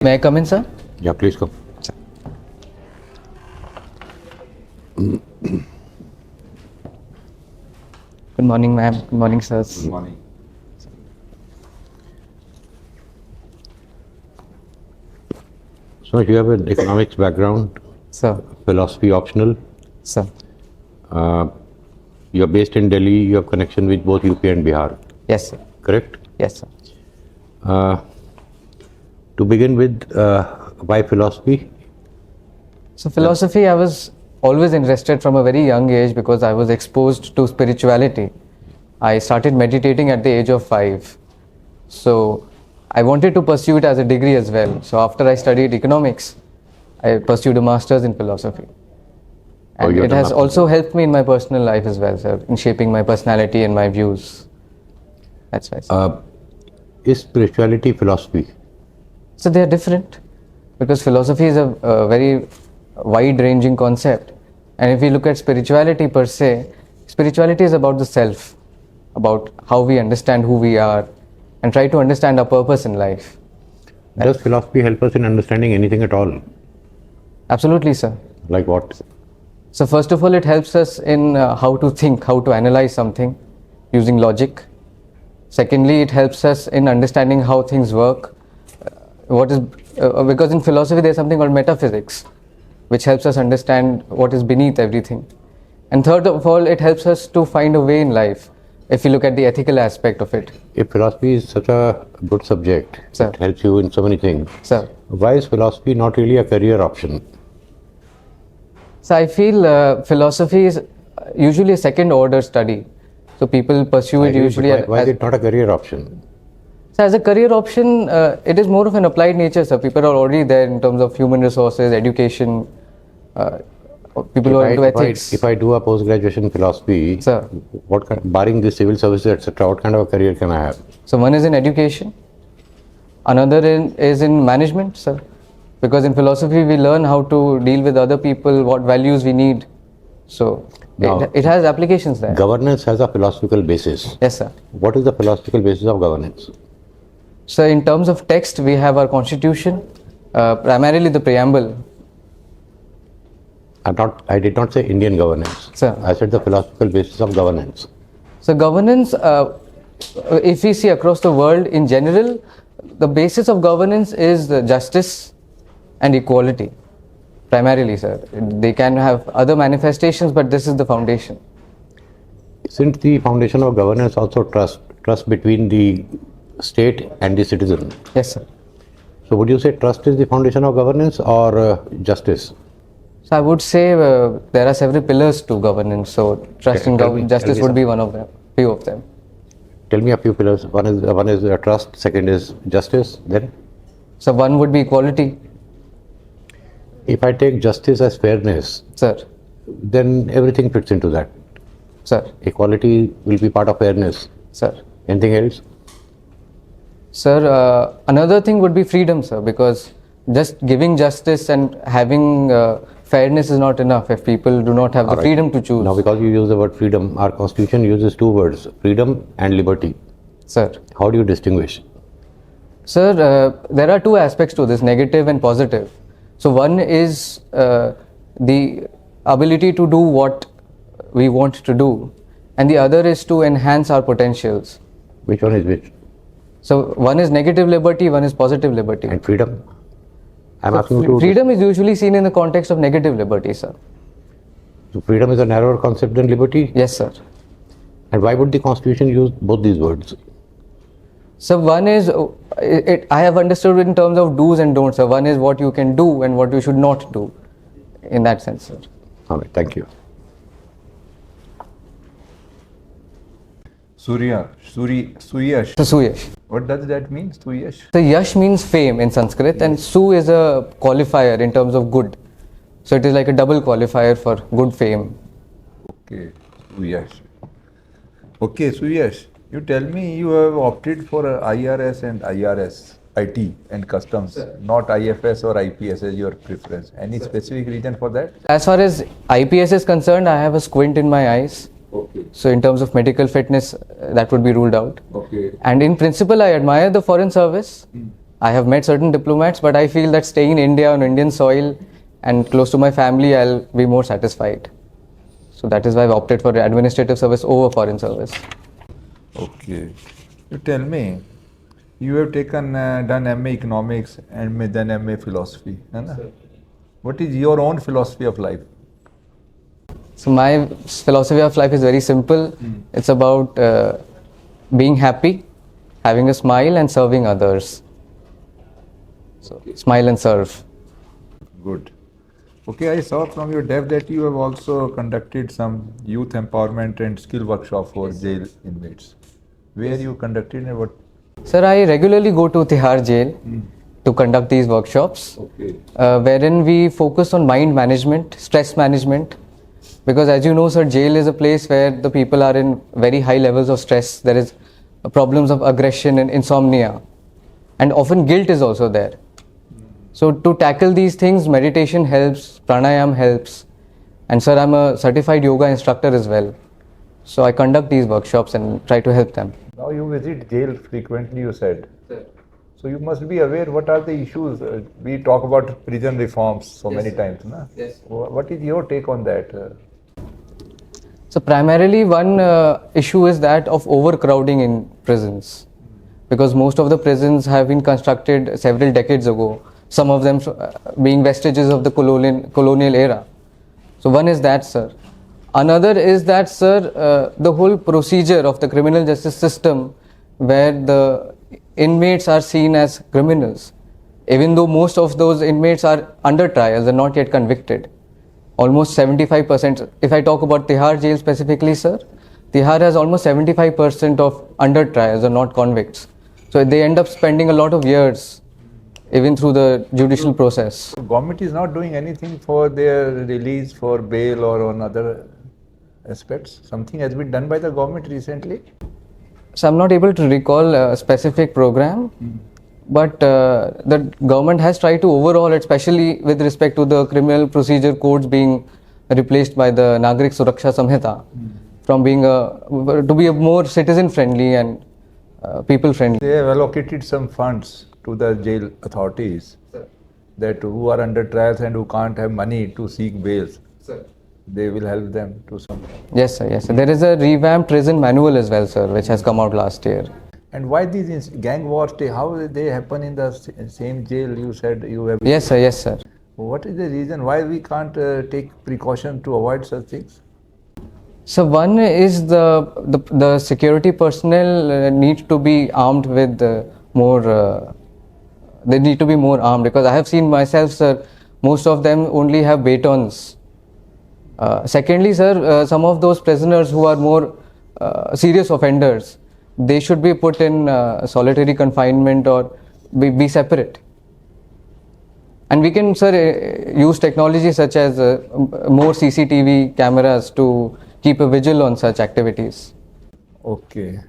May I come in, sir? Yeah, please come. Good morning, ma'am. Good morning, sirs. Good morning. So you have an economics background, Sir. philosophy optional. Sir. You are based in Delhi. You have connection with both UP and Bihar. Yes, sir. Correct? Yes, sir. To begin with, why philosophy? So philosophy, I was always interested from a very young age because I was exposed to spirituality. I started meditating at the age of 5. So I wanted to pursue it as a degree as well. So after I studied economics, I pursued a master's in philosophy. And it has also helped me in my personal life as well, sir, in shaping my personality and my views. That's why, sir. Is spirituality philosophy? So they are different because philosophy is a very wide-ranging concept. And if we look at spirituality per se, spirituality is about the self, about how we understand who we are and try to understand our purpose in life. Does philosophy help us in understanding anything at all? Absolutely, sir. Like what? So first of all, it helps us in how to think, how to analyze something using logic. Secondly, it helps us in understanding how things work. Because in philosophy there's something called metaphysics, which helps us understand what is beneath everything. And third of all, it helps us to find a way in life, if you look at the ethical aspect of it. If philosophy is such a good subject, Sir. it helps you in so many things. Sir. Why is philosophy not really a career option? So I feel philosophy is usually a second order study. So people pursue it usually why is it not a career option? So as a career option, it is more of an applied nature. So people are already there in terms of human resources, education, people who are into ethics. If I do a post-graduation in philosophy, Sir. what kind, barring the civil services, etc., what kind of a career can I have? So one is in education, another is in management, sir. Because in philosophy we learn how to deal with other people, what values we need. So it has applications there. Governance has a philosophical basis. Yes, sir. What is the philosophical basis of governance? So in terms of text, we have our constitution, primarily the preamble. I did not say Indian governance. Sir. I said the philosophical basis of governance. So governance, if we see across the world in general, the basis of governance is justice and equality. Primarily, sir. They can have other manifestations, but this is the foundation. Isn't the foundation of governance also trust between the state and the citizen? Yes, sir. So would you say trust is the foundation of governance or justice? So I would say there are several pillars to governance. So trust and justice would be one of them, few of them. Tell me a few pillars. One is trust. Second is justice. Then? So one would be equality. If I take justice as fairness, Sir. then everything fits into that. Sir. Equality will be part of fairness. Sir. Anything else? Sir, another thing would be freedom, sir, because just giving justice and having fairness is not enough if people do not have the freedom to choose. Now, because you use the word freedom, our constitution uses two words, freedom and liberty. Sir. How do you distinguish? Sir, there are two aspects to this, negative and positive. So one is the ability to do what we want to do, and the other is to enhance our potentials. Which one is which? So one is negative liberty, one is positive liberty. And freedom? I'm asking you to... Freedom is usually seen in the context of negative liberty, sir. So freedom is a narrower concept than liberty? Yes, sir. And why would the constitution use both these words? So one is, I have understood in terms of do's and don'ts, sir. One is what you can do and what you should not do, in that sense, sir. All right, thank you. Sooyash. So Sooyash. What does that mean, Sooyash? So Yash means fame in Sanskrit, and Su is a qualifier in terms of good. So it is like a double qualifier for good fame. Okay, Sooyash. Okay, Sooyash, you tell me you have opted for IRS and IRS, IT and customs, not IFS or IPS as your preference. Any specific reason for that? As far as IPS is concerned, I have a squint in my eyes. Okay. So in terms of medical fitness, that would be ruled out. Okay. And in principle, I admire the foreign service, I have met certain diplomats, but I feel that staying in India on Indian soil and close to my family, I'll be more satisfied. So that is why I've opted for administrative service over foreign service. Okay. You tell me, you have taken done MA Economics and then MA Philosophy, है ना? What is your own philosophy of life? So my philosophy of life is very simple. It's about being happy, having a smile, and serving others. So smile and serve. Good. Okay, I saw from your dev that you have also conducted some youth empowerment and skill workshop for jail inmates. Where you conducted and what? Sir, I regularly go to Tihar jail to conduct these workshops, Okay. wherein we focus on mind management, stress management. Because as you know, sir, jail is a place where the people are in very high levels of stress. There is problems of aggression and insomnia, and often guilt is also there. So to tackle these things, meditation helps, pranayam helps, and sir, I'm a certified yoga instructor as well. So I conduct these workshops and try to help them. Now you visit jail frequently, you said. So you must be aware what are the issues. We talk about prison reforms so many times. Na? Yes. What is your take on that? So primarily one issue is that of overcrowding in prisons, because most of the prisons have been constructed several decades ago, some of them being vestiges of the colonial era. So one is that, sir. Another is that, sir, the whole procedure of the criminal justice system, where the inmates are seen as criminals, even though most of those inmates are under trials and not yet convicted. Almost 75%. If I talk about Tihar jail specifically, sir, Tihar has almost 75% of under trials are not convicts. So they end up spending a lot of years, even through the judicial process. Government is not doing anything for their release for bail or on other aspects. Something has been done by the government recently. So I'm not able to recall a specific program, but the government has tried to overhaul it, especially with respect to the criminal procedure codes being replaced by the Nagrik Suraksha Samhita, from being to be a more citizen friendly and people friendly. They have allocated some funds to the jail authorities that who are under trials and who can't have money to seek bails. They will help them to some. Yes, sir. Yes, sir. There is a revamped prison manual as well, sir, which has come out last year. And why these gang wars? How they happen in the same jail? You said you have. Yes, sir. Yes, sir. What is the reason why we can't take precaution to avoid such things? So one is the security personnel need to be armed with more. They need to be more armed, because I have seen myself, sir. Most of them only have batons. Secondly, sir, some of those prisoners who are more serious offenders, they should be put in solitary confinement or be separate. And we can, sir, use technology such as more CCTV cameras to keep a vigil on such activities. Okay.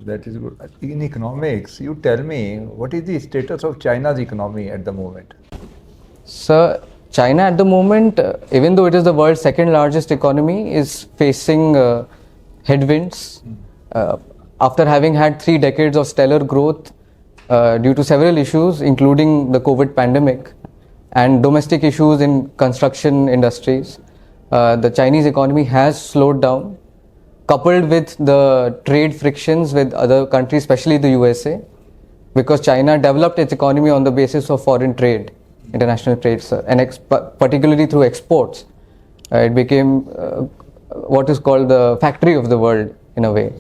That is good. In economics, you tell me, what is the status of China's economy at the moment? Sir, China at the moment, even though it is the world's second largest economy, is facing headwinds after having had 3 decades of stellar growth due to several issues, including the COVID pandemic and domestic issues in construction industries. The Chinese economy has slowed down, coupled with the trade frictions with other countries, especially the USA, because China developed its economy on the basis of foreign trade, international trade, sir, and particularly through exports. It became what is called the factory of the world in a way.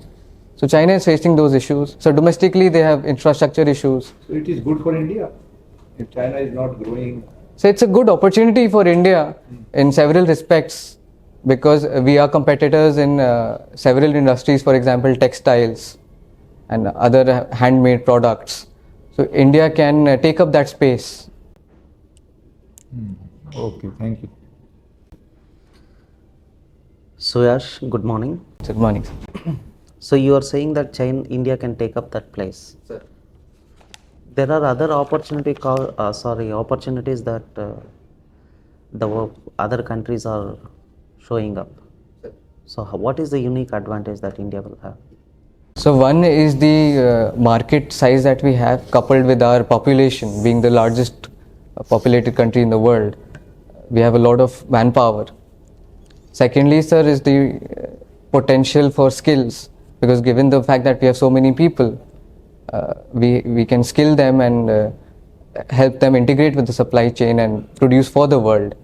So China is facing those issues. So domestically they have infrastructure issues. So it is good for India if China is not growing. So it's a good opportunity for India in several respects, because we are competitors in several industries, for example, textiles and other handmade products. So India can take up that space. Okay, thank you. Sooyash, good morning. Good morning. So you are saying that India can take up that place. Sir. There are other opportunities that the other countries are showing up. Sir. So what is the unique advantage that India will have? So one is the market size that we have, coupled with our population being the largest populated country in the world. We have a lot of manpower. Secondly, sir, is the potential for skills, because given the fact that we have so many people, we can skill them and help them integrate with the supply chain and produce for the world,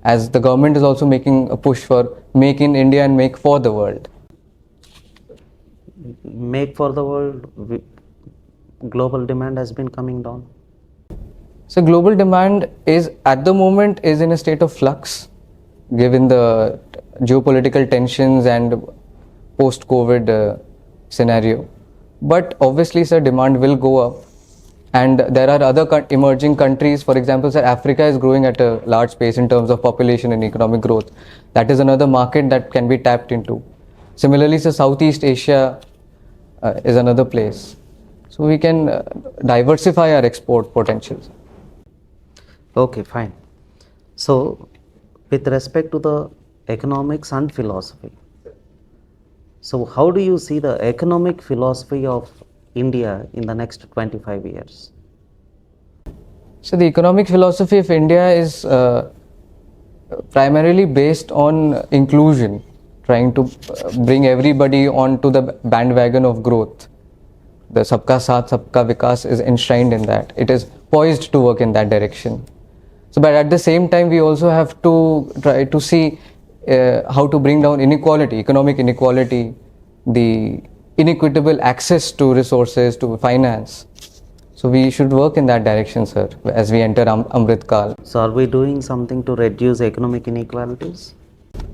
as the government is also making a push for make in India and make for the world. Make for the world, global demand has been coming down. So global demand is at the moment is in a state of flux, given the geopolitical tensions and post-COVID scenario. But obviously, sir, demand will go up, and there are other emerging countries. For example, sir, Africa is growing at a large pace in terms of population and economic growth. That is another market that can be tapped into. Similarly, sir, Southeast Asia is another place. So we can diversify our export potentials. Okay, fine. So, with respect to the economics and philosophy, so how do you see the economic philosophy of India in the next 25 years? So the economic philosophy of India is primarily based on inclusion, trying to bring everybody onto the bandwagon of growth. The Sabka Saath, Sabka Vikas is enshrined in that. It is poised to work in that direction. So, but at the same time, we also have to try to see how to bring down inequality, economic inequality, the inequitable access to resources, to finance. So we should work in that direction, sir, as we enter Amrit Kal. So, are we doing something to reduce economic inequalities?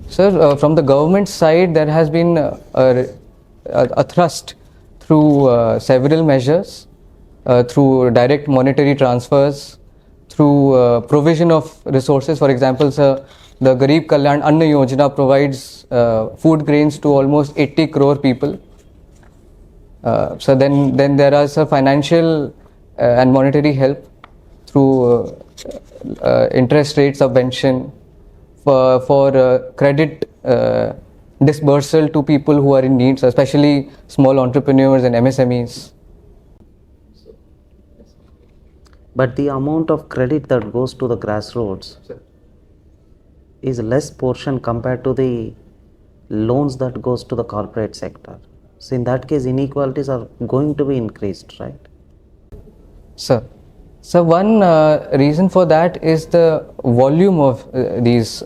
Sir, from the government side, there has been a thrust through several measures, through direct monetary transfers, through provision of resources. For example, sir, the Garib Kalyan Anna Yojana provides food grains to almost 80 crore people. So then there are financial and monetary help through interest rate subvention for credit dispersal to people who are in need, especially small entrepreneurs and MSMEs. But the amount of credit that goes to the grassroots is less portion compared to the loans that goes to the corporate sector. So in that case, inequalities are going to be increased, right? Sir, so one reason for that is the volume of this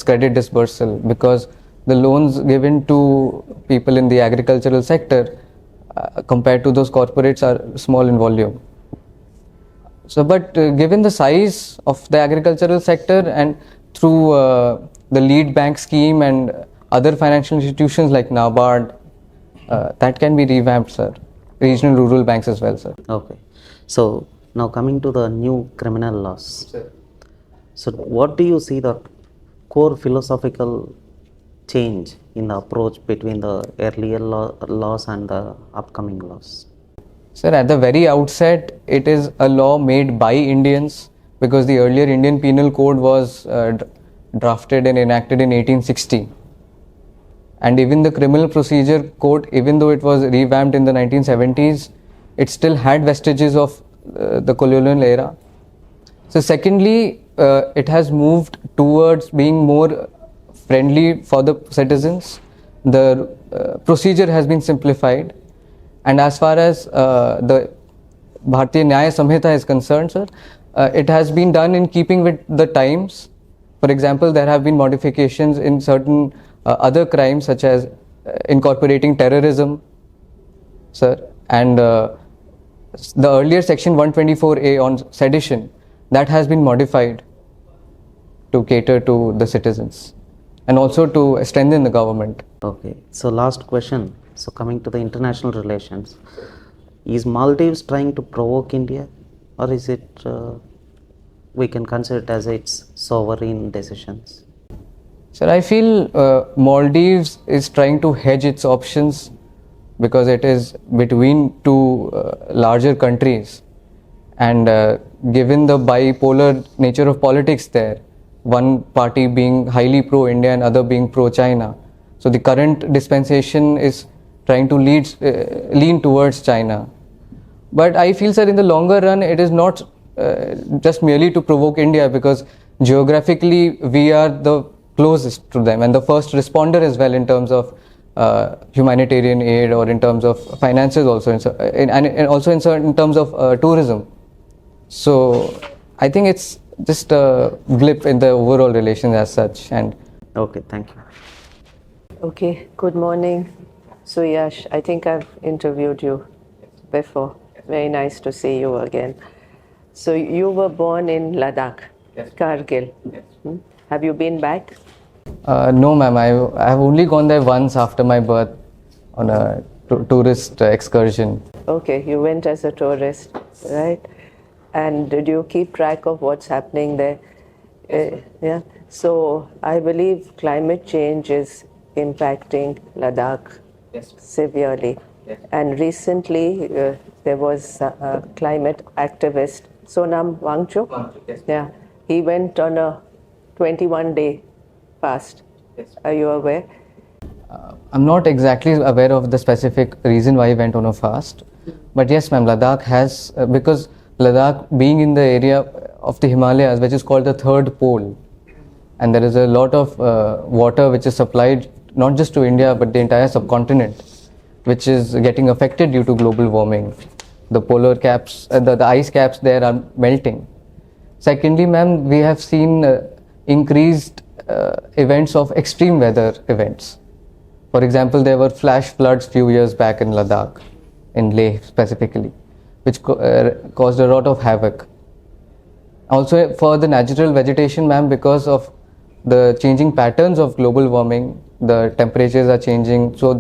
credit dispersal, because the loans given to people in the agricultural sector compared to those corporates are small in volume. So, but given the size of the agricultural sector and through the lead bank scheme and other financial institutions like NABARD, that can be revamped, sir. Regional rural banks as well, sir. Okay. So now coming to the new criminal laws. Sir. So what do you see the core philosophical change in the approach between the earlier laws and the upcoming laws? Sir, at the very outset, it is a law made by Indians, because the earlier Indian Penal Code was drafted and enacted in 1860. And even the Criminal Procedure Code, even though it was revamped in the 1970s, it still had vestiges of the colonial era. So secondly, it has moved towards being more friendly for the citizens. The procedure has been simplified. And as far as the Bharatiya Nyaya Samhita is concerned, sir, it has been done in keeping with the times. For example, there have been modifications in certain other crimes, such as incorporating terrorism, sir, and the earlier section 124A on sedition, that has been modified to cater to the citizens and also to strengthen the government. Okay. So last question. So coming to the international relations, is Maldives trying to provoke India, or is it we can consider it as its sovereign decisions? Sir, I feel Maldives is trying to hedge its options, because it is between two larger countries, and given the bipolar nature of politics there, one party being highly pro-India and other being pro-China, so the current dispensation is trying to lean towards China. But I feel, sir, in the longer run, it is not just merely to provoke India, because geographically we are the closest to them and the first responder as well in terms of humanitarian aid, or in terms of finances also, and also in terms of tourism. So I think it's just a blip in the overall relations as such. And Okay, thank you. Okay, good morning, Sooyash. I think I've interviewed you before. Very nice to see you again. So you were born in Ladakh, Kargil. Hmm? Have you been back? no, ma'am, I have only gone there once after my birth on a tourist excursion. Okay, you went as a tourist, right? And did you keep track of what's happening there? Yeah. So I believe climate change is impacting Ladakh severely. And recently there was a climate activist, Sonam Wangchuk. Yeah. He went on a 21-day fast. Are you aware? I'm not exactly aware of the specific reason why he went on a fast, but yes, ma'am, Ladakh has, because Ladakh being in the area of the Himalayas, which is called the third pole, and there is a lot of water which is supplied not just to India but the entire subcontinent, which is getting affected due to global warming. The polar caps, the ice caps there are melting. Secondly, ma'am, we have seen increased events of extreme weather events. For example, there were flash floods few years back in Ladakh, in Leh specifically, which caused a lot of havoc. Also for the natural vegetation, ma'am, because of the changing patterns of global warming, the temperatures are changing, so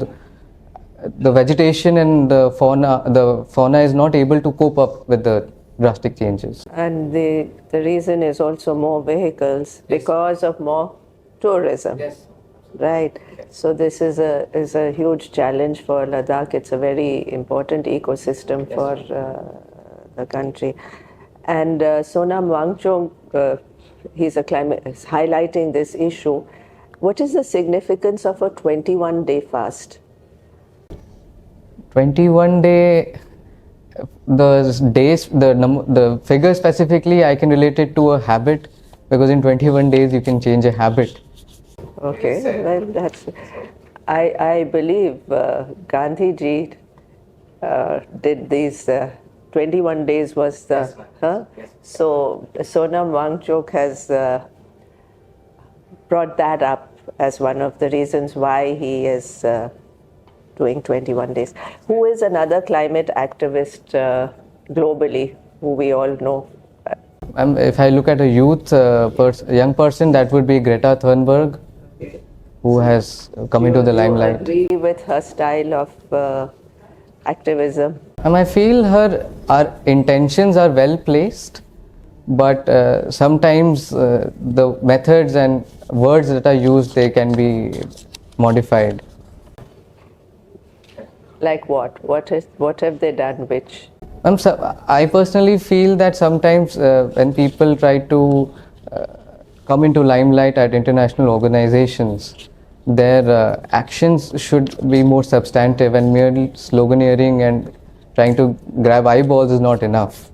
the vegetation and the fauna is not able to cope up with the drastic changes. And the reason is also more vehicles because of more tourism. Right. So this is a huge challenge for Ladakh. It's a very important ecosystem for the country. And Sonam Wangchuk, he's a climate, is highlighting this issue. What is the significance of a 21-day fast? 21-day, the figure specifically, I can relate it to a habit, because in 21 days you can change a habit. Okay, well, that's. I believe Gandhi ji did these 21 days was the. So Sonam Wangchuk has brought that up as one of the reasons why he is doing 21 days. Who is another climate activist globally who we all know? If I look at a young person, that would be Greta Thunberg, who has come into the limelight. You agree with her style of activism? I feel our intentions are well placed, but sometimes the methods and words that are used, they can be modified. Like what? What have they done which? I personally feel that sometimes when people try to come into limelight at international organizations, their actions should be more substantive, and merely sloganeering and trying to grab eyeballs is not enough.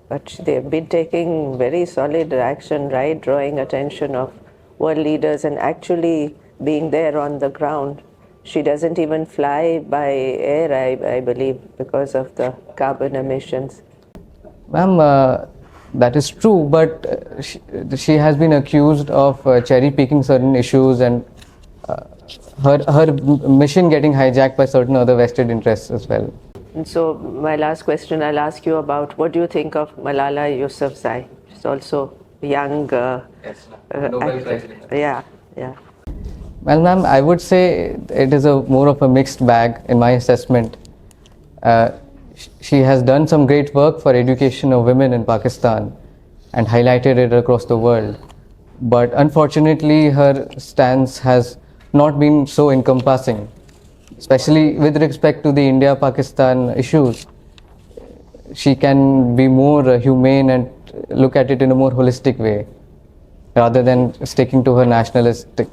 But they've been taking very solid action, right? Drawing attention of world leaders and actually being there on the ground. She doesn't even fly by air, I believe, because of the carbon emissions. Ma'am, that is true, but she has been accused of cherry picking certain issues, and her mission getting hijacked by certain other vested interests as well. And so my last question I'll ask you about, what do you think of Malala Yousafzai? She's also young. Yeah. Well, ma'am, I would say it is more of a mixed bag in my assessment. She has done some great work for education of women in Pakistan and highlighted it across the world. But unfortunately, her stance has not been so encompassing, especially with respect to the India-Pakistan issues. She can be more humane and look at it in a more holistic way, rather than sticking to her nationalistic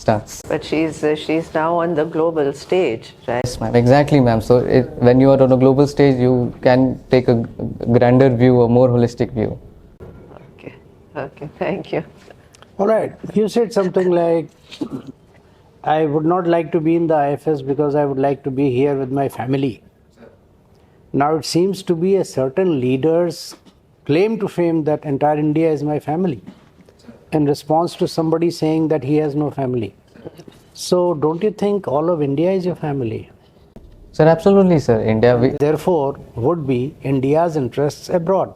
stance. But she's now on the global stage, right? Yes, ma'am. Exactly, ma'am. So when you are on a global stage, you can take a grander view, a more holistic view. Okay. Okay. Thank you. All right. You said something like, I would not like to be in the IFS because I would like to be here with my family. Now it seems to be a certain leader's claim to fame that entire India is my family, in response to somebody saying that he has no family. So don't you think all of India is your family? Sir, absolutely, sir. India, Therefore, would be India's interests abroad.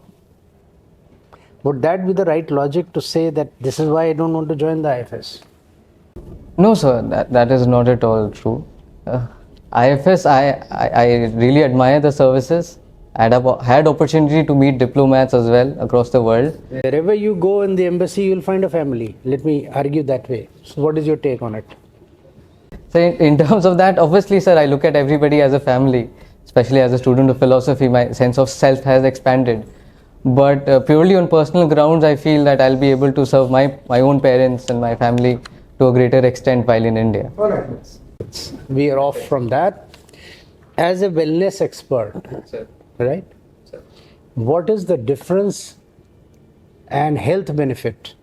Would that be the right logic to say that this is why I don't want to join the IFS? no, sir, that is not at all true. IFS, I really admire the services. I had opportunity to meet diplomats as well across the world. Wherever you go in the embassy, you'll find a family. Let me argue that way. So what is your take on it? So in terms of that, obviously, sir, I look at everybody as a family. Especially as a student of philosophy, my sense of self has expanded. But purely on personal grounds, I feel that I'll be able to serve my own parents and my family to a greater extent while in India. All right. We are off from that. As a wellness expert, right? What is the difference and health benefit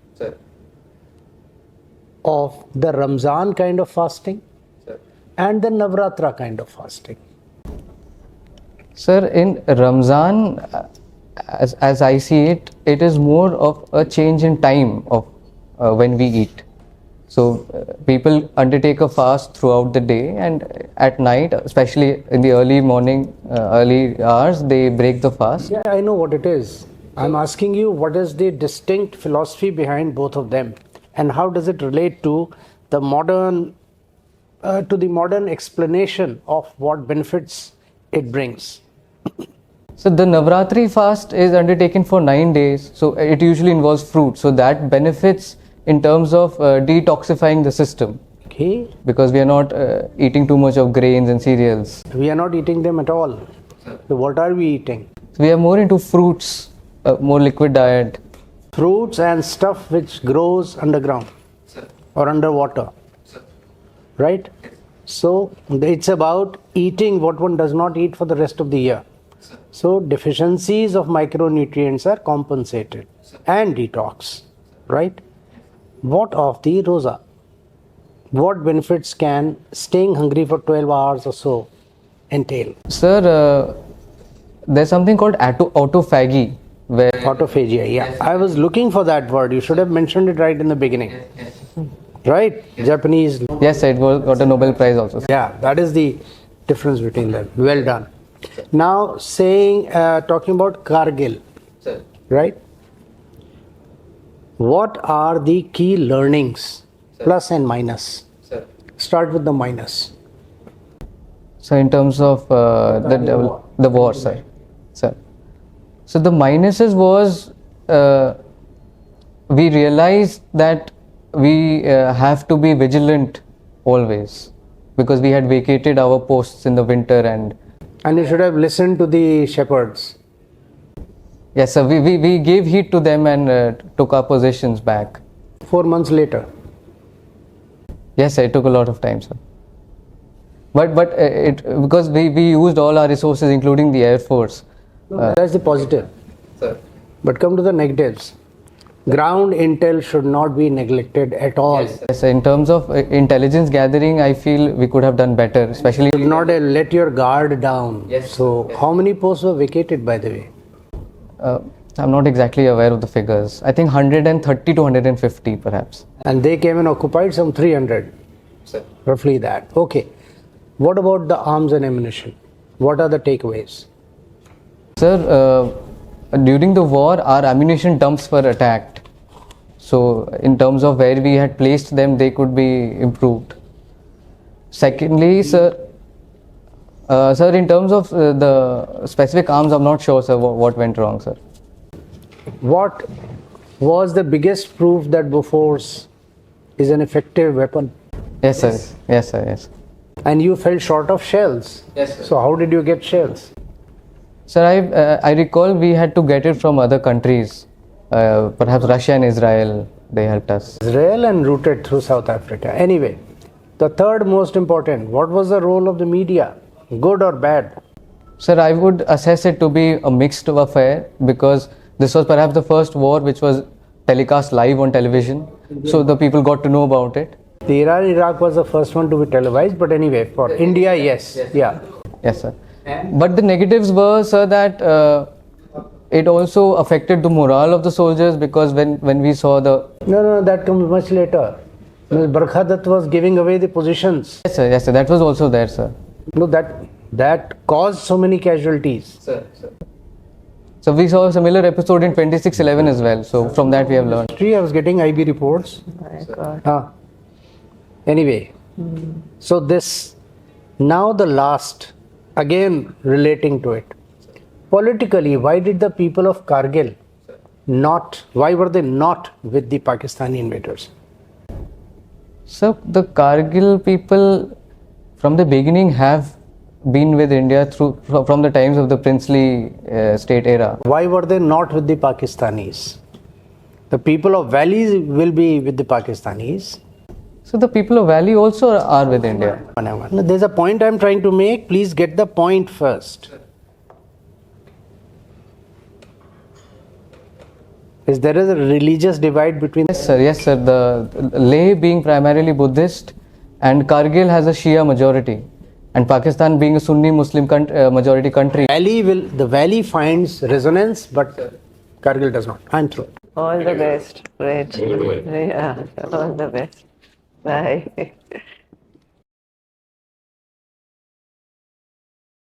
of the Ramzan kind of fasting and the Navratra kind of fasting? Sir, in Ramzan, as I see it, it is more of a change in time of when we eat. So people undertake a fast throughout the day, and at night, especially in the early morning, early hours, they break the fast. Yeah, I know what it is. I'm asking you, what is the distinct philosophy behind both of them, and how does it relate to the modern explanation of what benefits it brings? So the Navratri fast is undertaken for 9 days. So it usually involves fruit. So that benefits in terms of detoxifying the system. Okay. Because we are not eating too much of grains and cereals. We are not eating them at all. So what are we eating? So we are more into fruits, more liquid diet. Fruits and stuff which grows underground or underwater. Right? So it's about eating what one does not eat for the rest of the year. So deficiencies of micronutrients are compensated and detox. Right? What of the roza? What benefits can staying hungry for 12 hours or so entail? Sir, there's something called autophagy. Where Autophagia, yeah. I was looking for that word. You should have mentioned it right in the beginning. Right? Japanese. yes, it got a Nobel Prize also. Yeah, that is the difference between them. Well done. Now, talking about Kargil, right? What are the key learnings, plus and minus? Start with the minus. So in terms of the war, sir. So the minuses was we realized that we have to be vigilant always, because we had vacated our posts in the winter and you should have listened to the shepherds. yes, sir, we gave heed to them and took our positions back. 4 months later. Yes, sir, it took a lot of time, sir. But because we used all our resources, including the Air Force. That's the positive. But come to the negatives. Ground intel should not be neglected at all. Yes, in terms of intelligence gathering, I feel we could have done better, especially. You should not let your guard down. So, how many posts were vacated, by the way? I'm not exactly aware of the figures. I think 130 to 150 perhaps. And they came and occupied some 300. Roughly that. Okay. What about the arms and ammunition? What are the takeaways? Sir, during the war, our ammunition dumps were attacked. So, in terms of where we had placed them, they could be improved. Secondly, sir, in terms of the specific arms, I'm not sure, sir, what went wrong, sir. What was the biggest proof that Bofors is an effective weapon? Yes, sir. Yes, sir. Yes. And you fell short of shells. Yes, sir. So, how did you get shells? Sir, I recall we had to get it from other countries, perhaps Russia and Israel, they helped us. Israel and rooted through South Africa. Anyway, the third most important, what was the role of the media? Good or bad? Sir, I would assess it to be a mixed affair because this was perhaps the first war which was telecast live on television. So the people got to know about it. The Iran-Iraq was the first one to be televised, but anyway, for India, yes. Yeah. Yes, sir. But the negatives were, sir, that it also affected the morale of the soldiers because when we saw the... No, that comes much later. Barkha Dutt was giving away the positions. Yes, sir, that was also there, sir. No, that caused so many casualties. So we saw a similar episode in 2611 as well. So from that we have learned. I was getting IB reports. My God. Anyway, so this, now the last, again relating to it. Politically, why did the people of Kargil why were they not with the Pakistani invaders? So the Kargil people from the beginning have been with India from the times of the princely state era. Why were they not with the Pakistanis? The people of Valley will be with the Pakistanis. So the people of Valley also are with India. There's a point I'm trying to make. Please get the point first. There is a religious divide between... Yes, sir. The Leh being primarily Buddhist and Kargil has a Shia majority. And Pakistan being a Sunni Muslim majority country. The Valley finds resonance, but Kargil does not. I'm through. All the best. Great. Yeah, all the best. Bye.